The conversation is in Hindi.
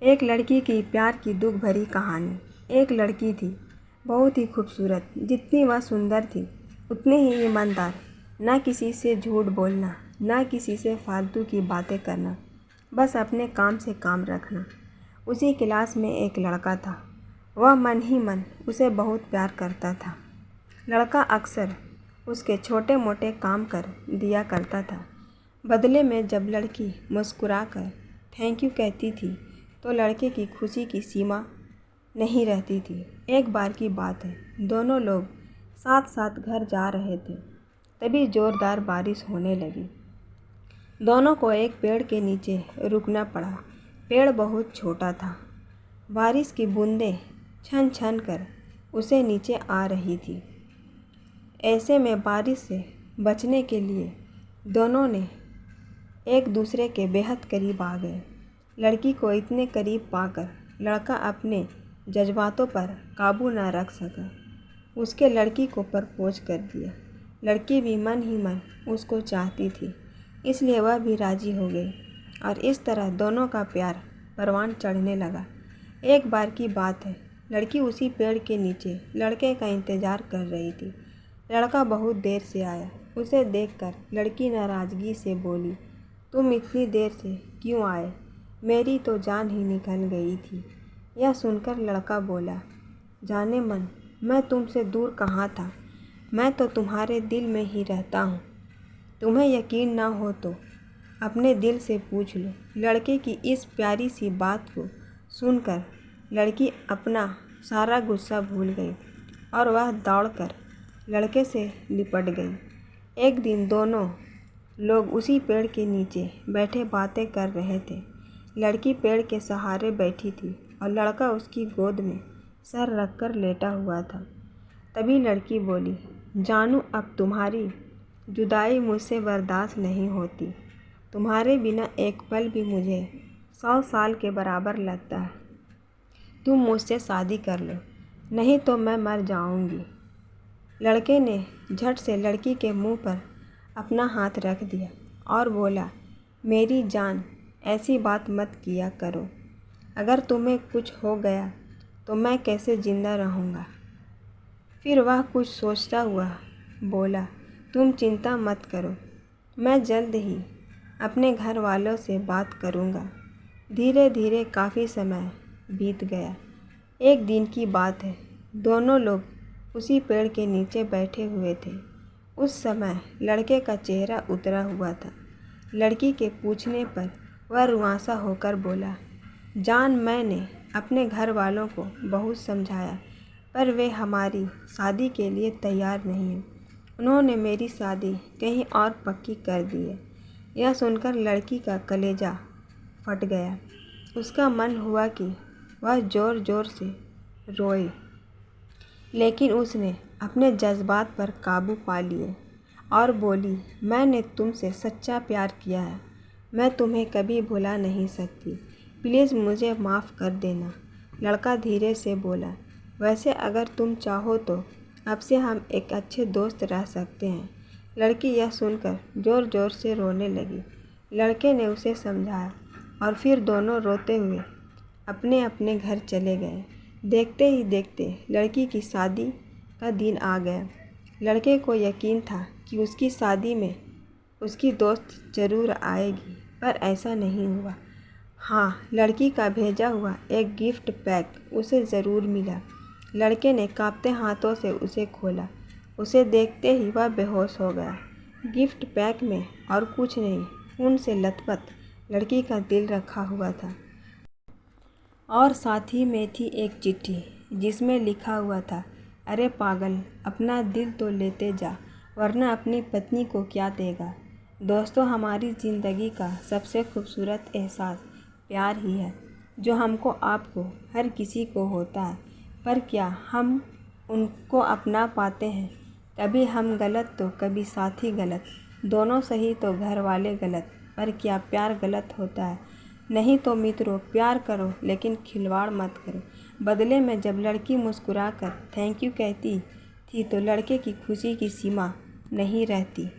एक लड़की की प्यार की दुख भरी कहानी। एक लड़की थी, बहुत ही खूबसूरत। जितनी वह सुंदर थी उतनी ही ईमानदार। ना किसी से झूठ बोलना, ना किसी से फालतू की बातें करना, बस अपने काम से काम रखना। उसी क्लास में एक लड़का था। वह मन ही मन उसे बहुत प्यार करता था। लड़का अक्सर उसके छोटे मोटे काम कर दिया करता था। बदले में जब लड़की मुस्कुराकर थैंक यू कहती थी तो लड़के की खुशी की सीमा नहीं रहती थी। एक बार की बात है, दोनों लोग साथ साथ घर जा रहे थे, तभी ज़ोरदार बारिश होने लगी। दोनों को एक पेड़ के नीचे रुकना पड़ा। पेड़ बहुत छोटा था। बारिश की बूंदें छन छन कर उसे नीचे आ रही थी। ऐसे में बारिश से बचने के लिए दोनों ने एक दूसरे के बेहद करीब आ गए। लड़की को इतने करीब पाकर लड़का अपने जज्बातों पर काबू न रख सका। उसके लड़की को प्रपोज कर दिया। लड़की भी मन ही मन उसको चाहती थी, इसलिए वह भी राज़ी हो गई और इस तरह दोनों का प्यार परवान चढ़ने लगा। एक बार की बात है, लड़की उसी पेड़ के नीचे लड़के का इंतज़ार कर रही थी। लड़का बहुत देर से आया। उसे देखकर लड़की नाराज़गी से बोली, तुम इतनी देर से क्यों आए? मेरी तो जान ही निकल गई थी। यह सुनकर लड़का बोला, जाने मन, मैं तुमसे दूर कहाँ था, मैं तो तुम्हारे दिल में ही रहता हूँ। तुम्हें यकीन ना हो तो अपने दिल से पूछ लो। लड़के की इस प्यारी सी बात को सुनकर लड़की अपना सारा गुस्सा भूल गई और वह दौड़कर लड़के से लिपट गई। एक दिन दोनों लोग उसी पेड़ के नीचे बैठे बातें कर रहे थे। लड़की पेड़ के सहारे बैठी थी और लड़का उसकी गोद में सर रखकर लेटा हुआ था। तभी लड़की बोली, जानू, अब तुम्हारी जुदाई मुझसे बर्दाश्त नहीं होती। तुम्हारे बिना एक पल भी मुझे 100 साल के बराबर लगता है। तुम मुझसे शादी कर लो, नहीं तो मैं मर जाऊंगी। लड़के ने झट से लड़की के मुंह पर अपना हाथ रख दिया और बोला, मेरी जान, ऐसी बात मत किया करो। अगर तुम्हें कुछ हो गया तो मैं कैसे ज़िंदा रहूँगा? फिर वह कुछ सोचता हुआ बोला, तुम चिंता मत करो, मैं जल्द ही अपने घर वालों से बात करूँगा। धीरे धीरे काफ़ी समय बीत गया। एक दिन की बात है, दोनों लोग उसी पेड़ के नीचे बैठे हुए थे। उस समय लड़के का चेहरा उतरा हुआ था। लड़की के पूछने पर वह रुआंसा होकर बोला, जान, मैंने अपने घर वालों को बहुत समझाया पर वे हमारी शादी के लिए तैयार नहीं हैं। उन्होंने मेरी शादी कहीं और पक्की कर दी है। यह सुनकर लड़की का कलेजा फट गया। उसका मन हुआ कि वह ज़ोर ज़ोर से रोए, लेकिन उसने अपने जज्बात पर काबू पा लिए और बोली, मैंने तुमसे सच्चा प्यार किया है। मैं तुम्हें कभी भुला नहीं सकती। प्लीज़ मुझे माफ़ कर देना। लड़का धीरे से बोला, वैसे अगर तुम चाहो तो अब से हम एक अच्छे दोस्त रह सकते हैं। लड़की यह सुनकर ज़ोर ज़ोर से रोने लगी। लड़के ने उसे समझाया और फिर दोनों रोते हुए अपने अपने घर चले गए। देखते ही देखते लड़की की शादी का दिन आ गया। लड़के को यकीन था कि उसकी शादी में उसकी दोस्त ज़रूर आएगी, पर ऐसा नहीं हुआ। हाँ, लड़की का भेजा हुआ एक गिफ्ट पैक उसे ज़रूर मिला। लड़के ने कांपते हाथों से उसे खोला। उसे देखते ही वह बेहोश हो गया। गिफ्ट पैक में और कुछ नहीं, खून से लथपथ लड़की का दिल रखा हुआ था और साथ ही में थी एक चिट्ठी जिसमें लिखा हुआ था, अरे पागल, अपना दिल तो लेते जा, वरना अपनी पत्नी को क्या देगा। दोस्तों, हमारी ज़िंदगी का सबसे खूबसूरत एहसास प्यार ही है, जो हमको आपको हर किसी को होता है। पर क्या हम उनको अपना पाते हैं? कभी हम गलत तो कभी साथी गलत, दोनों सही तो घर वाले गलत। पर क्या प्यार गलत होता है? नहीं तो मित्रों, प्यार करो लेकिन खिलवाड़ मत करो। बदले में जब लड़की मुस्कुराकर थैंक यू कहती थी तो लड़के की खुशी की सीमा नहीं रहती।